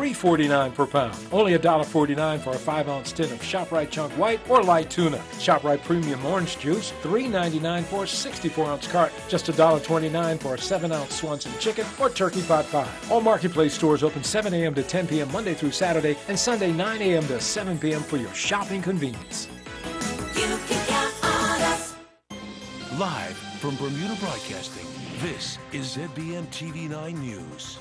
$3.49 per pound. Only $1.49 for a 5-ounce tin of ShopRite Chunk White or Light Tuna. ShopRite Premium Orange Juice, $3.99 for a 64-ounce carton. Just $1.29 for a 7-ounce Swanson chicken or turkey pot pie. All Marketplace stores open 7 a.m. to 10 p.m. Monday through Saturday and Sunday 9 a.m. to 7 p.m. for your shopping convenience. You can count on us. Live from Bermuda Broadcasting, this is ZBM TV9 News.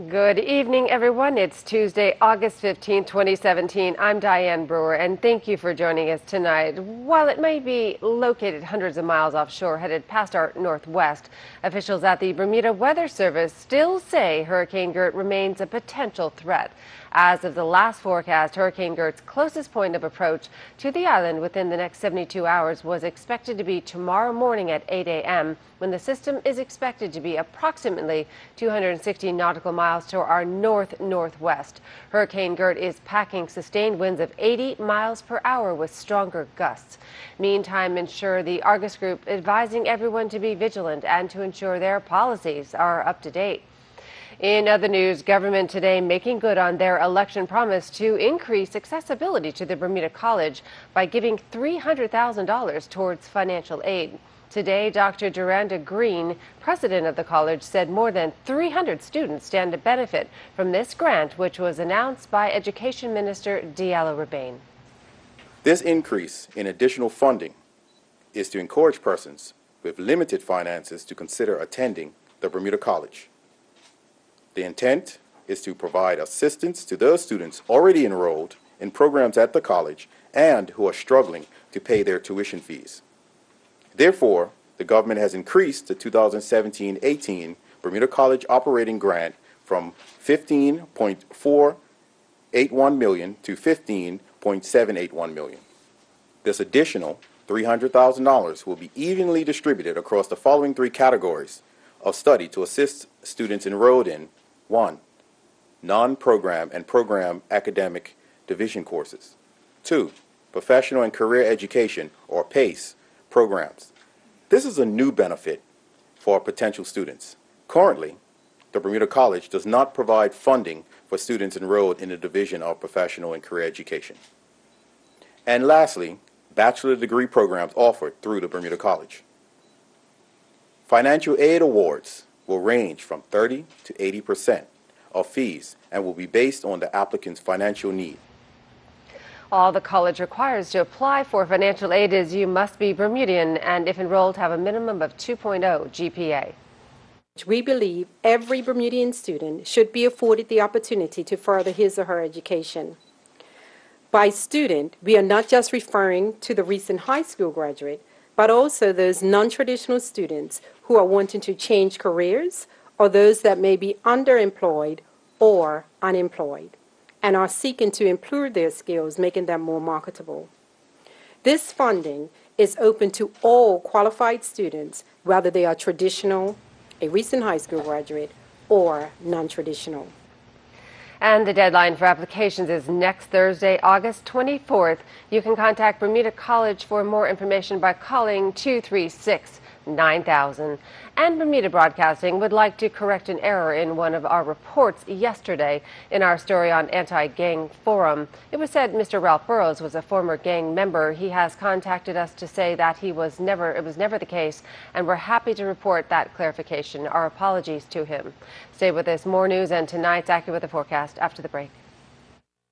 Good evening, everyone. It's Tuesday, August 15, 2017. I'm Diane Brewer, and thank you for joining us tonight. While it may be located hundreds of miles offshore, headed past our northwest, officials at the Bermuda Weather Service still say Hurricane Gert remains a potential threat. As of the last forecast, Hurricane Gert's closest point of approach to the island within the next 72 hours was expected to be tomorrow morning at 8 a.m., when the system is expected to be approximately 260 nautical miles to our north-northwest. Hurricane Gert is packing sustained winds of 80 miles per hour with stronger gusts. Meantime, ensure the Argus Group advising everyone to be vigilant and to ensure their policies are up to date. In other news, government today making good on their election promise to increase accessibility to the Bermuda College by giving $300,000 towards financial aid. Today, Dr. Duranda Green, president of the college, said more than 300 students stand to benefit from this grant, which was announced by Education Minister Diallo Rebane. This increase in additional funding is to encourage persons with limited finances to consider attending the Bermuda College. The intent is to provide assistance to those students already enrolled in programs at the college and who are struggling to pay their tuition fees. Therefore, the government has increased the 2017-18 Bermuda College operating grant from $15.481 million to $15.781 million. This additional $300,000 will be evenly distributed across the following three categories of study to assist students enrolled in: 1. Non-program and program academic division courses. 2. Professional and career education, or PACE, programs. This is a new benefit for potential students. Currently, the Bermuda College does not provide funding for students enrolled in the Division of Professional and Career Education. And lastly, bachelor degree programs offered through the Bermuda College. Financial aid awards will range from 30 to 80% of fees and will be based on the applicant's financial need. All the college requires to apply for financial aid is you must be Bermudian and, if enrolled, have a minimum of 2.0 GPA. We believe every Bermudian student should be afforded the opportunity to further his or her education. By student, we are not just referring to the recent high school graduate, but also those non-traditional students who are wanting to change careers, or those that may be underemployed or unemployed and are seeking to improve their skills, making them more marketable. This funding is open to all qualified students, whether they are traditional, a recent high school graduate, or non-traditional. And the deadline for applications is next Thursday, August 24th. You can contact Bermuda College for more information by calling 236-9000. And Bermuda Broadcasting would like to correct an error in one of our reports yesterday in our story on Anti-Gang Forum. It was said Mr. Ralph Burrows was a former gang member. He has contacted us to say that it was never the case, and we're happy to report that clarification. Our apologies to him. Stay with us. More news and tonight's AccuWeather forecast after the break.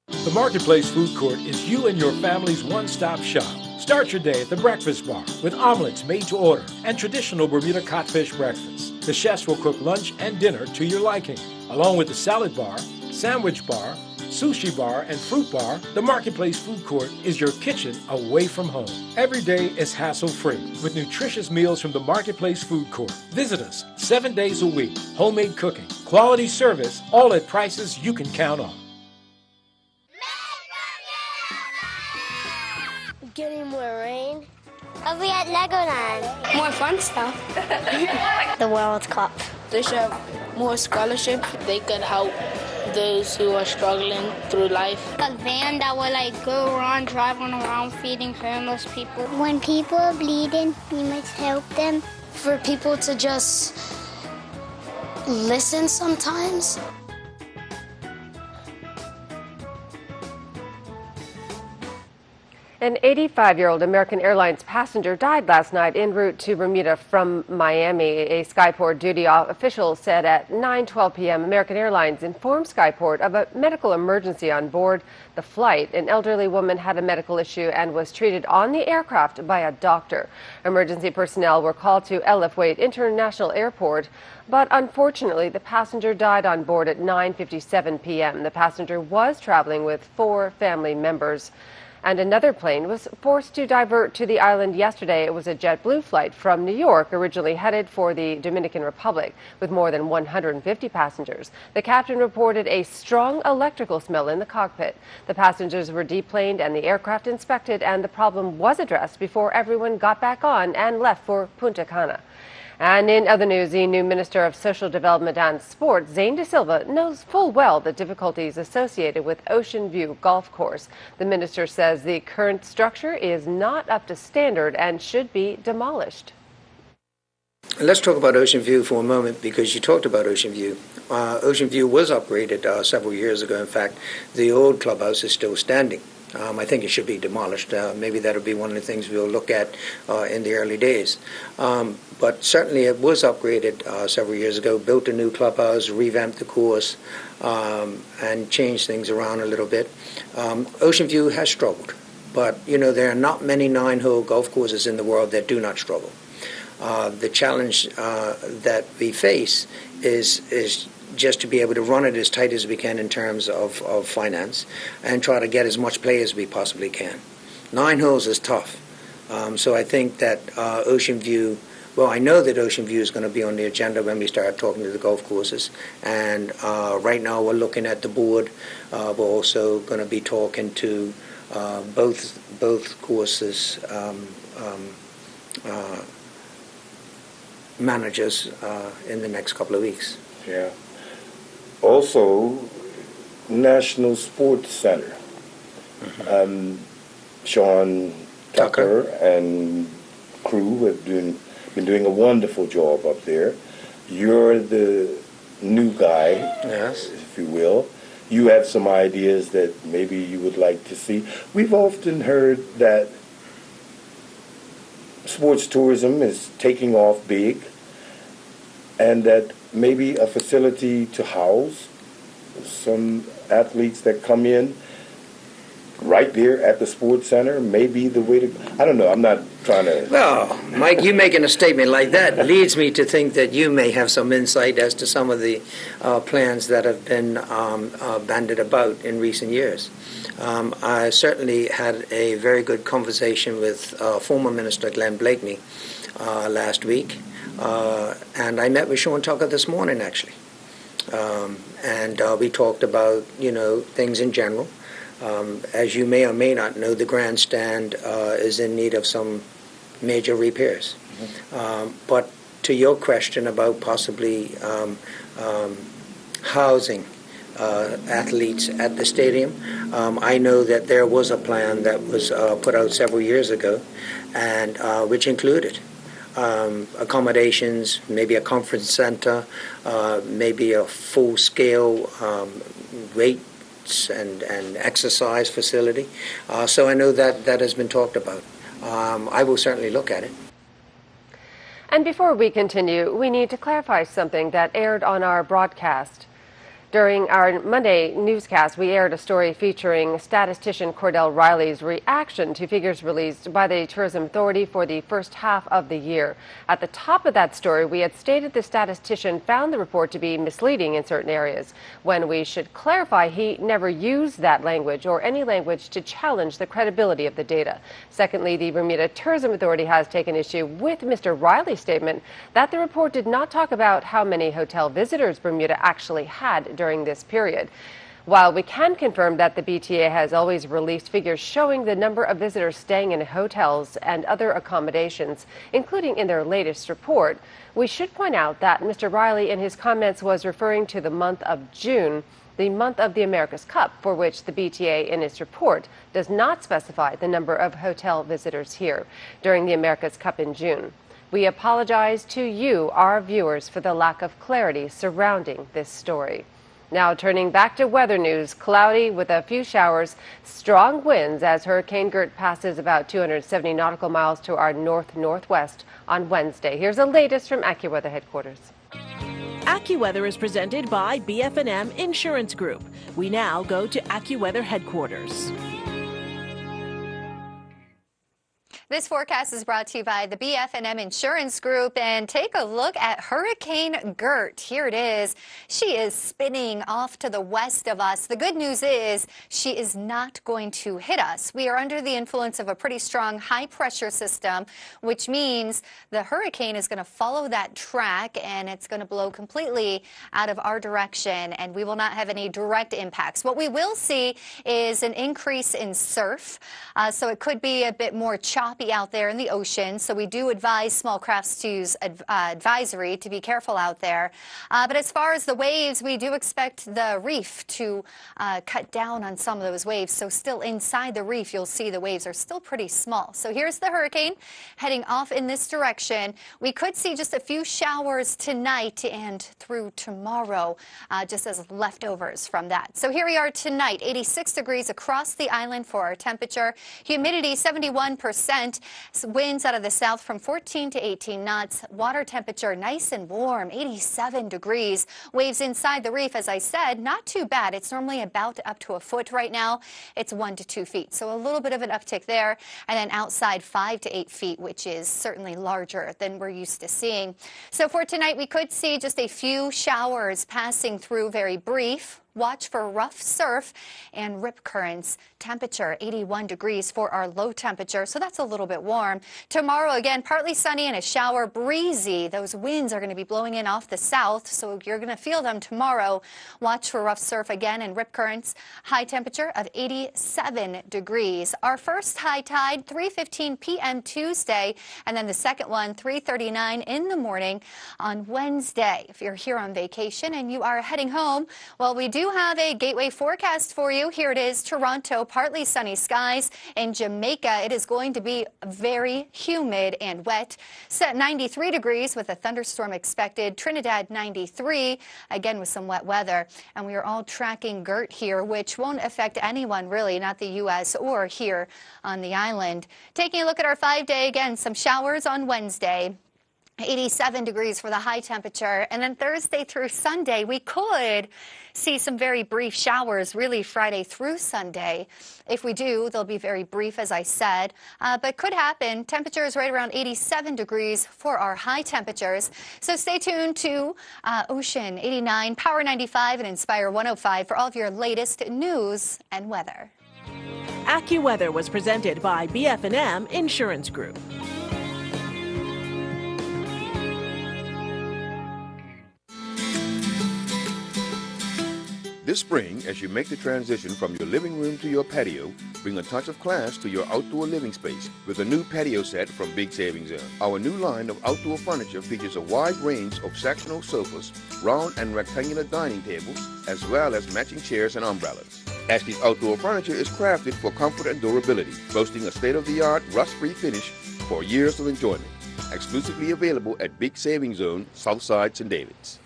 The Marketplace Food Court is you and your family's one-stop shop. Start your day at the Breakfast Bar with omelets made to order and traditional Bermuda codfish breakfast. The chefs will cook lunch and dinner to your liking. Along with the salad bar, sandwich bar, sushi bar, and fruit bar, the Marketplace Food Court is your kitchen away from home. Every day is hassle-free with nutritious meals from the Marketplace Food Court. Visit us 7 days a week. Homemade cooking, quality service, all at prices you can count on. Getting more rain. I'll be at Legoland. More fun stuff. The World Cup. They should have more scholarships. They could help those who are struggling through life. A van that will go around driving around feeding homeless people. When people are bleeding, we must help them. For people to just listen sometimes. An 85-year-old American Airlines passenger died last night en route to Bermuda from Miami. A Skyport duty official said at 9:12 p.m. American Airlines informed Skyport of a medical emergency on board the flight. An elderly woman had a medical issue and was treated on the aircraft by a doctor. Emergency personnel were called to Elif Wade International Airport, but unfortunately the passenger died on board at 9:57 p.m. The passenger was traveling with 4 family members. And another plane was forced to divert to the island yesterday. It was a JetBlue flight from New York, originally headed for the Dominican Republic, with more than 150 passengers. The captain reported a strong electrical smell in the cockpit. The passengers were deplaned and the aircraft inspected, and the problem was addressed before everyone got back on and left for Punta Cana. And in other news, the new Minister of Social Development and Sport, Zane De Silva, knows full well the difficulties associated with Ocean View Golf Course. The minister says the current structure is not up to standard and should be demolished. Let's talk about Ocean View for a moment, because you talked about Ocean View. Ocean View was upgraded several years ago. In fact, the old clubhouse is still standing. I think it should be demolished. Maybe that'll be one of the things we'll look at in the early days. But certainly it was upgraded several years ago, built a new clubhouse, revamped the course, and changed things around a little bit. Ocean View has struggled, but there are not many 9-hole golf courses in the world that do not struggle. The challenge that we face is just to be able to run it as tight as we can in terms of finance and try to get as much play as we possibly can. 9 holes is tough. So I think that Ocean View, well, I know that Ocean View is going to be on the agenda when we start talking to the golf courses. And right now we're looking at the board. We're also going to be talking to both courses managers in the next couple of weeks. Yeah. Also, National Sports Center. Sean Tucker and crew have been doing a wonderful job up there. You're the new guy, yes, if you will. You have some ideas that maybe you would like to see. We've often heard that sports tourism is taking off big, and that maybe a facility to house some athletes that come in right there at the sports center may be the way to. I don't know. I'm not trying to. Well, Mike, you making a statement like that leads me to think that you may have some insight as to some of the plans that have been bandied about in recent years. I certainly had a very good conversation with former Minister Glenn Blakeney last week, and I met with Sean Tucker this morning, actually. And we talked about, things in general. As you may or may not know, the grandstand is in need of some major repairs. But to your question about possibly housing athletes at the stadium, I know that there was a plan that was put out several years ago, and which included accommodations, maybe a conference center, maybe a full-scale weights and exercise facility. So I know that has been talked about. I will certainly look at it. And before we continue, we need to clarify something that aired on our broadcast. During our Monday newscast, we aired a story featuring statistician Cordell Riley's reaction to figures released by the Tourism Authority for the first half of the year. At the top of that story, we had stated the statistician found the report to be misleading in certain areas, when we should clarify he never used that language or any language to challenge the credibility of the data. Secondly, the Bermuda Tourism Authority has taken issue with Mr. Riley's statement that the report did not talk about how many hotel visitors Bermuda actually had during this period. While we can confirm that the BTA has always released figures showing the number of visitors staying in hotels and other accommodations, including in their latest report, we should point out that Mr. Riley in his comments was referring to the month of June, the month of the America's Cup, for which the BTA in its report does not specify the number of hotel visitors here during the America's Cup in June. We apologize to you, our viewers, for the lack of clarity surrounding this story. Now turning back to weather news, cloudy with a few showers, strong winds as Hurricane Gert passes about 270 nautical miles to our north-northwest on Wednesday. Here's the latest from AccuWeather headquarters. AccuWeather is presented by BF&M Insurance Group. We now go to AccuWeather headquarters. This forecast is brought to you by the BF&M Insurance Group, and take a look at Hurricane Gert. Here it is. She is spinning off to the west of us. The good news is she is not going to hit us. We are under the influence of a pretty strong high-pressure system, which means the hurricane is going to follow that track, and it's going to blow completely out of our direction, and we will not have any direct impacts. What we will see is an increase in surf, so it could be a bit more choppy out there in the ocean, so we do advise small crafts to use advisory to be careful out there. But as far as the waves, we do expect the reef to cut down on some of those waves. So still inside the reef, you'll see the waves are still pretty small. So here's the hurricane heading off in this direction. We could see just a few showers tonight and through tomorrow, just as leftovers from that. So here we are tonight, 86 degrees across the island for our temperature. Humidity 71%. Winds out of the south from 14 to 18 knots. Water temperature nice and warm, 87 degrees. Waves inside the reef, as I said, not too bad. It's normally about up to a foot right now. It's 1 to 2 feet. So a little bit of an uptick there. And then outside 5 to 8 feet, which is certainly larger than we're used to seeing. So for tonight, we could see just a few showers passing through, very brief. Watch for rough surf and rip currents. Temperature 81 degrees for our low temperature, so that's a little bit warm. Tomorrow, again, partly sunny and a shower, breezy. Those winds are going to be blowing in off the south, so you're going to feel them tomorrow. Watch for rough surf again and rip currents. High temperature of 87 degrees. Our first high tide, 3:15 p.m. Tuesday, and then the second one, 3:39 in the morning on Wednesday. If you're here on vacation and you are heading home, well, we do have a gateway forecast for you. Here it is, Toronto, partly sunny skies. In Jamaica, it is going to be very humid and wet. Set 93 degrees with a thunderstorm expected. Trinidad 93, again with some wet weather. And we are all tracking Gert here, which won't affect anyone really, not the U.S. or here on the island. Taking a look at our 5-day, again, some showers on Wednesday. 87 degrees for the high temperature. And then Thursday through Sunday, we could see some very brief showers, really Friday through Sunday. If we do, they'll be very brief, as I said, but could happen. Temperature is right around 87 degrees for our high temperatures. So stay tuned to Ocean 89, Power 95, and Inspire 105 for all of your latest news and weather. AccuWeather was presented by BF&M Insurance Group. This spring, as you make the transition from your living room to your patio, bring a touch of class to your outdoor living space with a new patio set from Big Savings Zone. Our new line of outdoor furniture features a wide range of sectional sofas, round and rectangular dining tables, as well as matching chairs and umbrellas. Ashley's outdoor furniture is crafted for comfort and durability, boasting a state-of-the-art rust-free finish for years of enjoyment. Exclusively available at Big Savings Zone, Southside, St. David's.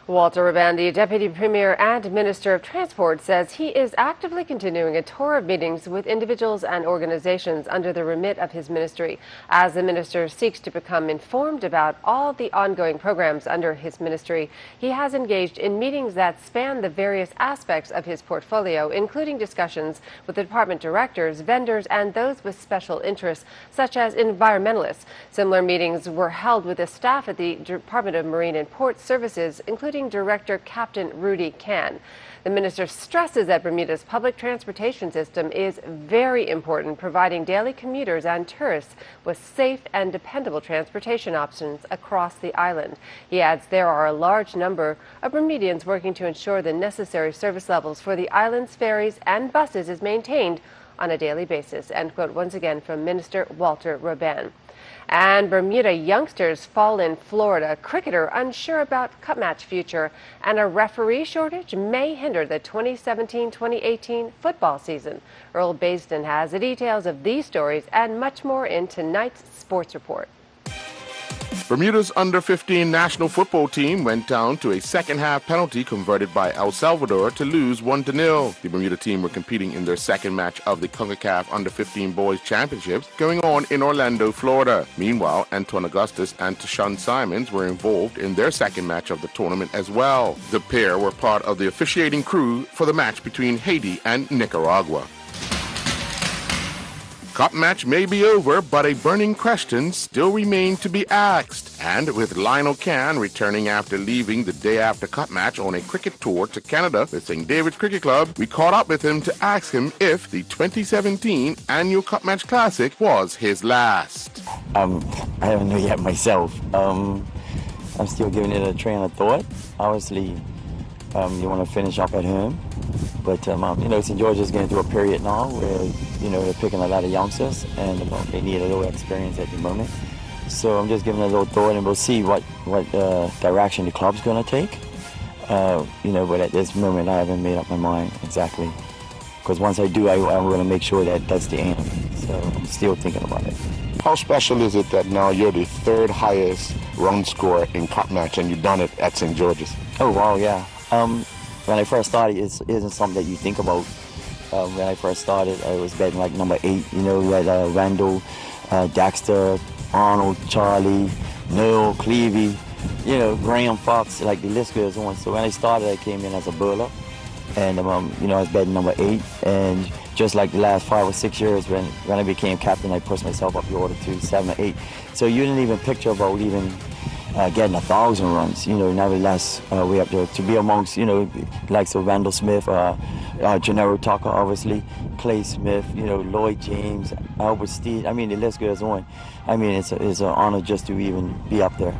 Walter Rabandi, Deputy Premier and Minister of Transport, says he is actively continuing a tour of meetings with individuals and organizations under the remit of his ministry, as the minister seeks to become informed about all the ongoing programs under his ministry. He has engaged in meetings that span the various aspects of his portfolio, including discussions with the department directors, vendors, and those with special interests, such as environmentalists. Similar meetings were held with the staff at the Department of Marine and Port Services, including Director Captain Rudy Can. The minister stresses that Bermuda's public transportation system is very important, providing daily commuters and tourists with safe and dependable transportation options across the island. He adds there are a large number of Bermudians working to ensure the necessary service levels for the island's ferries and buses is maintained on a daily basis. End quote once again from Minister Walter Rabban. And Bermuda youngsters fall in Florida. Cricketer unsure about cup match future, and a referee shortage may hinder the 2017-2018 football season. Earl Basden has the details of these stories and much more in tonight's Sports Report. Bermuda's under-15 national football team went down to a second-half penalty converted by El Salvador to lose 1-0. The Bermuda team were competing in their second match of the CONCACAF Under-15 Boys Championships going on in Orlando, Florida. Meanwhile, Antoine Augustus and Tashawn Simons were involved in their second match of the tournament as well. The pair were part of the officiating crew for the match between Haiti and Nicaragua. Cup match may be over, but a burning question still remained to be asked. And with Lionel Can returning after leaving the day after Cup match on a cricket tour to Canada with St. David's Cricket Club, we caught up with him to ask him if the 2017 annual Cup Match Classic was his last. I haven't know yet myself. I'm still giving it a train of thought. Obviously, you want to finish up at home. But, St. George's getting through a period now where, they're picking a lot of youngsters and they need a little experience at the moment. So I'm just giving it a little thought and we'll see what direction the club's going to take. But at this moment I haven't made up my mind exactly. Because once I do, I'm going to make sure that that's the aim. So I'm still thinking about it. How special is it that now you're the third highest run scorer in Cup Match and you've done it at St. George's? Oh, wow, yeah. When I first started, it isn't something that you think about. When I first started, I was batting like number 8. We had Randall, Dexter, Arnold, Charlie, Noel, Clevey, Graham Fox, like the list goes on. So when I started, I came in as a bowler. And, I was batting number 8. And just like the last 5 or 6 years, when I became captain, I pushed myself up the order to 7 or 8. So you didn't even picture about even getting 1,000 runs. Nevertheless, we have to be amongst, like so Randall Smith, Gennaro Tucker, obviously, Clay Smith, Lloyd James, Albert Steed. The list goes on. It's an honor just to even be up there.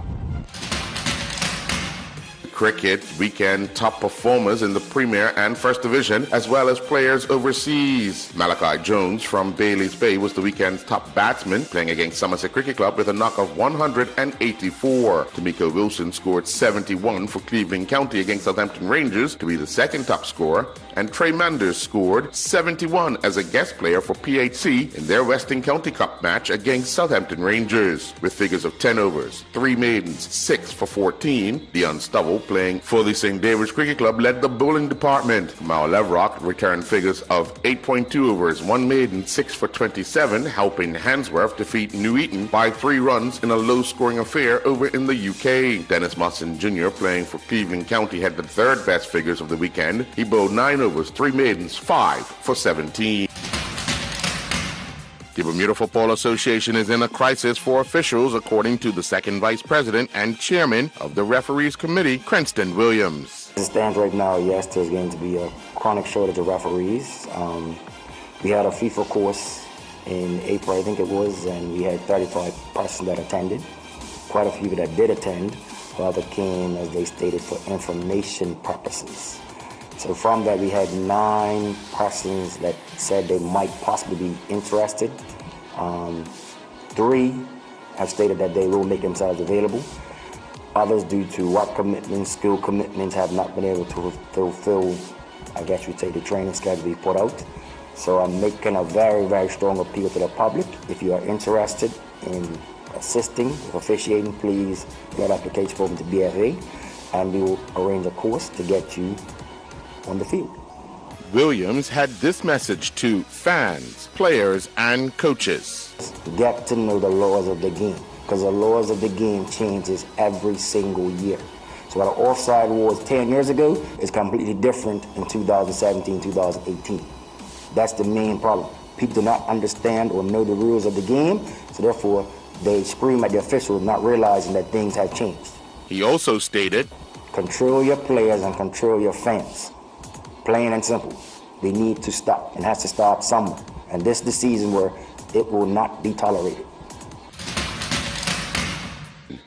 Cricket weekend top performers in the Premier and First Division, as well as players overseas. Malachi Jones from Bailey's Bay was the weekend's top batsman, playing against Somerset Cricket Club with a knock of 184. Tamiko Wilson scored 71 for Cleveland County against Southampton Rangers to be the second top scorer, and Trey Manders scored 71 as a guest player for PHC in their Western County Cup match against Southampton Rangers. With figures of 10 overs, 3 maidens, 6 for 14, the Unstubble playing for the St. David's Cricket Club led the bowling department. Mao Levrock returned figures of 8.2 overs, 1 maiden, 6 for 27, helping Handsworth defeat New Eton by 3 runs in a low-scoring affair over in the UK. Dennis Musson Jr. playing for Cleveland County had the third best figures of the weekend. He bowled 9 overs, 3 maidens, 5 for 17. The Bermuda Football Association is in a crisis for officials, according to the second vice president and chairman of the referees committee, Cranston Williams. As it stands right now, yes, there's going to be a chronic shortage of referees. We had a FIFA course in April, I think it was, and we had 35 persons that attended. Quite a few that did attend, rather came, as they stated, for information purposes. So from that, we had 9 persons that said they might possibly be interested. 3 have stated that they will make themselves available. Others, due to work commitments, school commitments, have not been able to fulfill, I guess you'd say, the training schedule we put out. So I'm making a very, very strong appeal to the public. If you are interested in assisting with officiating, please get application form to BFA, and we will arrange a course to get you on the field. Williams had this message to fans, players, and coaches. Get to know the laws of the game, because the laws of the game changes every single year. So what an offside was 10 years ago is completely different in 2017, 2018. That's the main problem. People do not understand or know the rules of the game, so therefore they scream at the officials, not realizing that things have changed. He also stated, control your players and control your fans. Plain and simple. They need to stop, and has to stop somewhere. And this is the season where it will not be tolerated.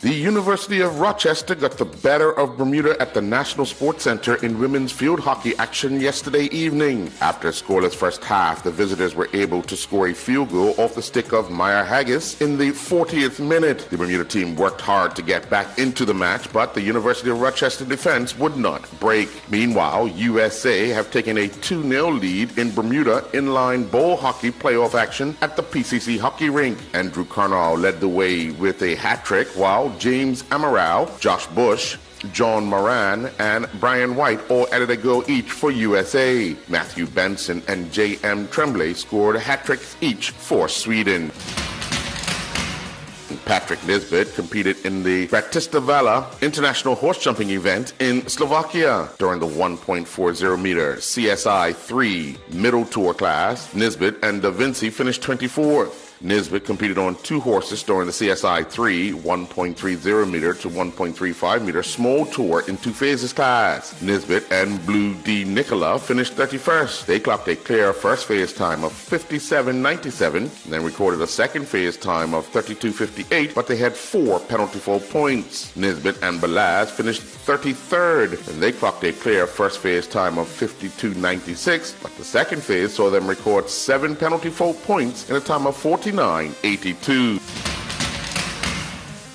The University of Rochester got the better of Bermuda at the National Sports Center in women's field hockey action yesterday evening. After a scoreless first half, the visitors were able to score a field goal off the stick of Maya Haggis in the 40th minute. The Bermuda team worked hard to get back into the match, but the University of Rochester defense would not break. Meanwhile, USA have taken a 2-0 lead in Bermuda inline bowl hockey playoff action at the PCC hockey rink. Andrew Carnall led the way with a hat trick, while Powell, James Amaral, Josh Bush, John Moran, and Brian White all added a goal each for USA. Matthew Benson and J.M. Tremblay scored hat-tricks each for Sweden. Patrick Nisbet competed in the Bratislava International Horse Jumping event in Slovakia. During the 1.40 meter CSI 3 middle tour class, Nisbet and Da Vinci finished 24th. Nisbet competed on two horses during the CSI 3 1.30 meter to 1.35 meter small tour in two phases class. Nisbet and Blue D. Nicola finished 31st. They clocked a clear first phase time of 57.97 and then recorded a second phase time of 32.58, but they had 4 penalty fault points. Nisbet and Balaz finished 33rd and they clocked a clear first phase time of 52.96, but the second phase saw them record 7 penalty fault points in a time of 49.82.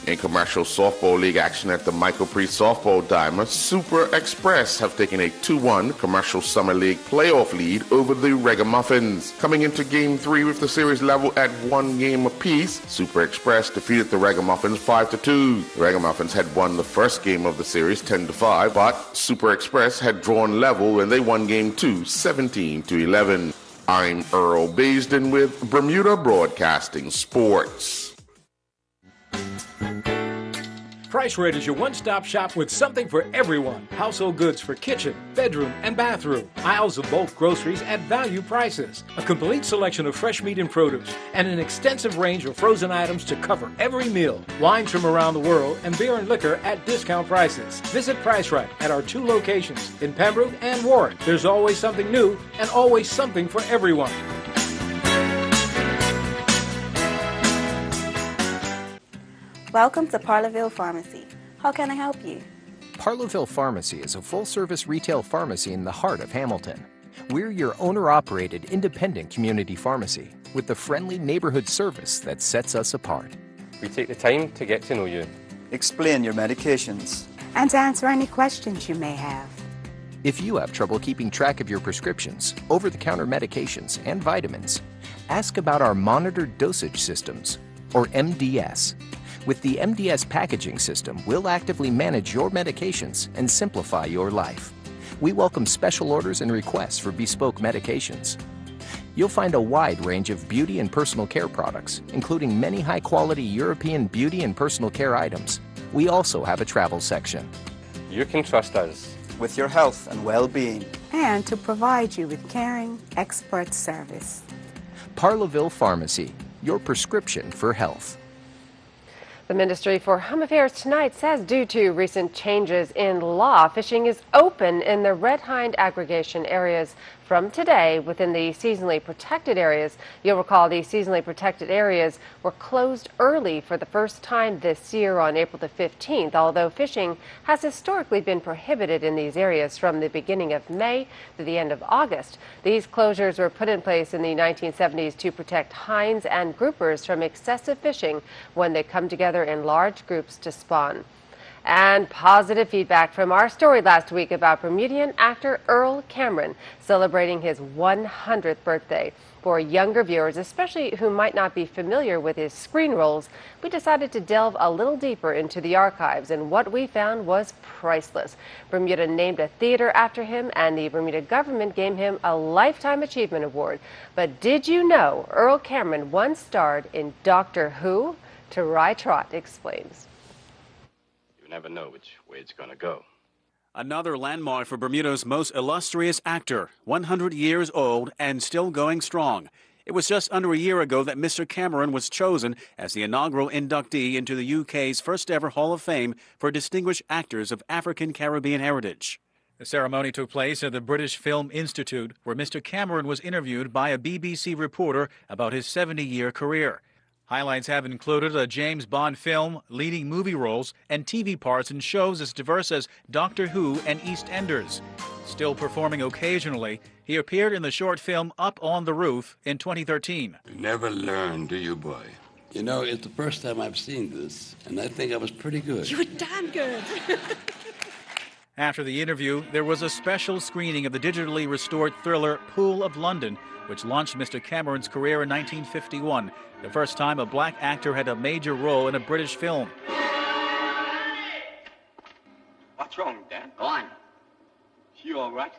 In commercial softball league action at the Michael Priest Softball Diamond, Super Express have taken a 2-1 commercial summer league playoff lead over the Ragamuffins. Coming into game 3 with the series level at 1 game apiece, Super Express defeated the Ragamuffins 5-2. The Ragamuffins had won the first game of the series 10-5, but Super Express had drawn level when they won game 2 17-11. I'm Earl Baisden with Bermuda Broadcasting Sports. Price Rate is your one-stop shop with something for everyone. Household goods for kitchen, bedroom, and bathroom. Aisles of bulk groceries at value prices. A complete selection of fresh meat and produce. And an extensive range of frozen items to cover every meal. Wines from around the world and beer and liquor at discount prices. Visit Price Right at our 2 locations in Pembroke and Warren. There's always something new and always something for everyone. Welcome to Parlerville Pharmacy. How can I help you? Parlerville Pharmacy is a full-service retail pharmacy in the heart of Hamilton. We're your owner-operated independent community pharmacy with the friendly neighborhood service that sets us apart. We take the time to get to know you. Explain your medications. And to answer any questions you may have. If you have trouble keeping track of your prescriptions, over-the-counter medications, and vitamins, ask about our monitored dosage systems, or MDS. With the MDS packaging system, we'll actively manage your medications and simplify your life. We welcome special orders and requests for bespoke medications. You'll find a wide range of beauty and personal care products, including many high-quality European beauty and personal care items. We also have a travel section. You can trust us with your health and well-being, and to provide you with caring, expert service. Parlerville Pharmacy, your prescription for health. The Ministry for Home Affairs tonight says due to recent changes in law, fishing is open in the red hind aggregation areas from today within the seasonally protected areas. You'll recall the seasonally protected areas were closed early for the first time this year on April the 15th, although fishing has historically been prohibited in these areas from the beginning of May to the end of August. These closures were put in place in the 1970s to protect hinds and groupers from excessive fishing when they come together in large groups to spawn. And positive feedback from our story last week about Bermudian actor Earl Cameron celebrating his 100th birthday. For younger viewers, especially who might not be familiar with his screen roles, we decided to delve a little deeper into the archives, and what we found was priceless. Bermuda named a theater after him, and the Bermuda government gave him a Lifetime Achievement Award. But did you know Earl Cameron once starred in Doctor Who? Tarai Trott explains. You never know which way it's going to go. Another landmark for Bermuda's most illustrious actor, 100 years old and still going strong. It was just under a year ago that Mr. Cameron was chosen as the inaugural inductee into the UK's first ever Hall of Fame for distinguished actors of African Caribbean heritage. The ceremony took place at the British Film Institute, where Mr. Cameron was interviewed by a BBC reporter about his 70-year career. Highlights have included a James Bond film, leading movie roles, and TV parts in shows as diverse as Doctor Who and EastEnders. Still performing occasionally, he appeared in the short film Up on the Roof in 2013. You never learn, do you, boy? You know, it's the first time I've seen this, and I think I was pretty good. You were damn good. After the interview, there was a special screening of the digitally restored thriller Pool of London, which launched Mr. Cameron's career in 1951, the first time a black actor had a major role in a British film. What's wrong, Dan? Go on. You all right?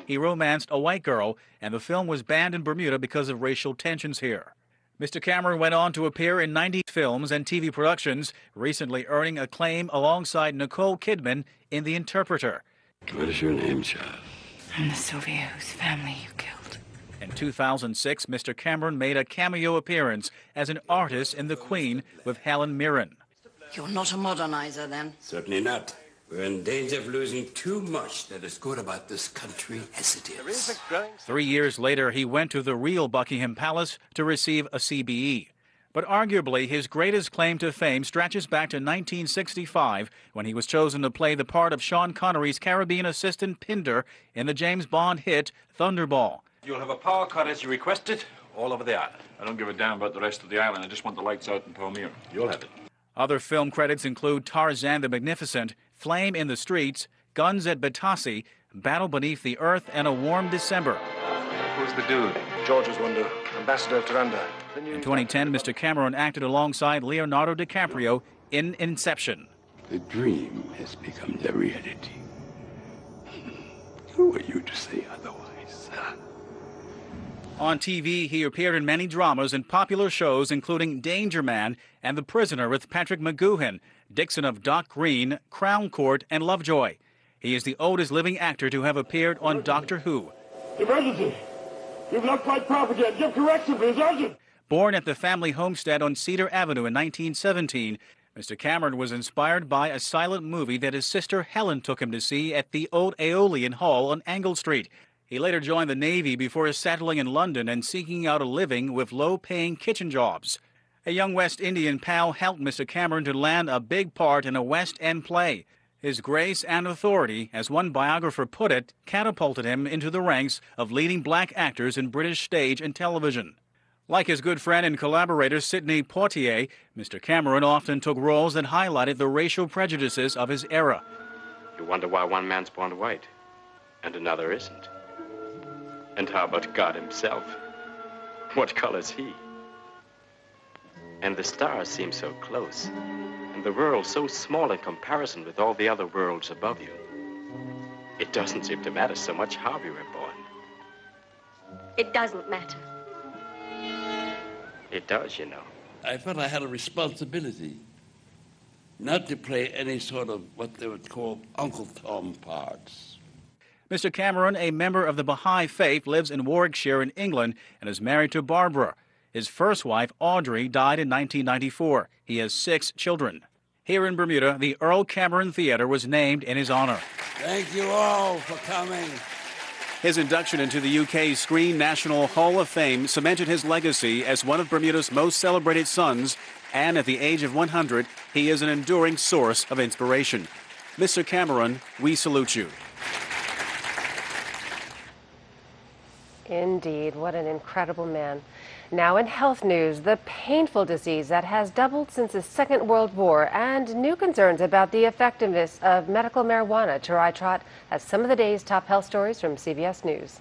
He romanced a white girl, and the film was banned in Bermuda because of racial tensions here. Mr. Cameron went on to appear in 90 films and TV productions, recently earning acclaim alongside Nicole Kidman in The Interpreter. What is your name, child? I'm the Sylvia whose family you killed. In 2006, Mr. Cameron made a cameo appearance as an artist in The Queen with Helen Mirren. You're not a modernizer, then? Certainly not. We're in danger of losing too much that is good about this country as it is. 3 years later, he went to the real Buckingham Palace to receive a CBE. But arguably, his greatest claim to fame stretches back to 1965, when he was chosen to play the part of Sean Connery's Caribbean assistant Pinder in the James Bond hit Thunderball. You'll have a power cut as you requested, all over the island. I don't give a damn about the rest of the island. I just want the lights out in Palmyra. You'll have it. Other film credits include Tarzan the Magnificent, Flame in the Streets, Guns at Batasi, Battle Beneath the Earth, and A Warm December. Who's the dude? George's Wonder, Ambassador Taranda. In 2010, Mr. Cameron acted alongside Leonardo DiCaprio in Inception. The dream has become the reality. Who are you to say otherwise? On TV, he appeared in many dramas and popular shows, including Danger Man and The Prisoner with Patrick McGoohan, Dixon of Dock Green, Crown Court, and Lovejoy. He is the oldest living actor to have appeared on Doctor Who. Emergency! You've not quite proper yet. Give correction, please. Urgent! Born at the family homestead on Cedar Avenue in 1917, Mr. Cameron was inspired by a silent movie that his sister Helen took him to see at the old Aeolian Hall on Angle Street. He later joined the Navy before settling in London and seeking out a living with low-paying kitchen jobs. A young West Indian pal helped Mr. Cameron to land a big part in a West End play. His grace and authority, as one biographer put it, catapulted him into the ranks of leading black actors in British stage and television. Like his good friend and collaborator Sidney Poitier, Mr. Cameron often took roles that highlighted the racial prejudices of his era. You wonder why one man's born white and another isn't. And how about God himself? What color's he? And the stars seem so close, and the world so small in comparison with all the other worlds above you. It doesn't seem to matter so much how we were born. It doesn't matter. It does, you know. I felt I had a responsibility not to play any sort of what they would call Uncle Tom parts. Mr. Cameron, a member of the Baha'i faith, lives in Warwickshire in England and is married to Barbara. His first wife, Audrey, died in 1994. He has 6 children. Here in Bermuda, the Earl Cameron Theatre was named in his honor. Thank you all for coming. His induction into the UK's Screen National Hall of Fame cemented his legacy as one of Bermuda's most celebrated sons, and at the age of 100, he is an enduring source of inspiration. Mr. Cameron, we salute you. Indeed, what an incredible man. Now in health news, the painful disease that has doubled since the Second World War and new concerns about the effectiveness of medical marijuana. Tarai Trott has some of the day's top health stories from CBS News.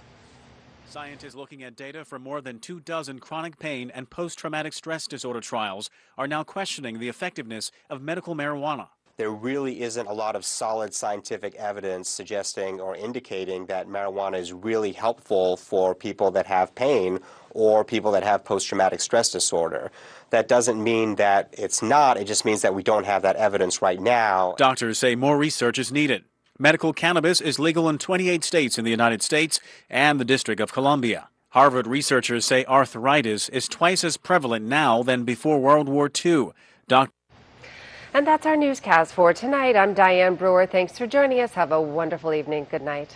Scientists looking at data from more than 24 chronic pain and post-traumatic stress disorder trials are now questioning the effectiveness of medical marijuana. There really isn't a lot of solid scientific evidence suggesting or indicating that marijuana is really helpful for people that have pain or people that have post-traumatic stress disorder. That doesn't mean that it's not, it just means that we don't have that evidence right now. Doctors say more research is needed. Medical cannabis is legal in 28 states in the United States and the District of Columbia. Harvard researchers say arthritis is twice as prevalent now than before World War II. And that's our newscast for tonight. I'm Diane Brewer. Thanks for joining us. Have a wonderful evening. Good night.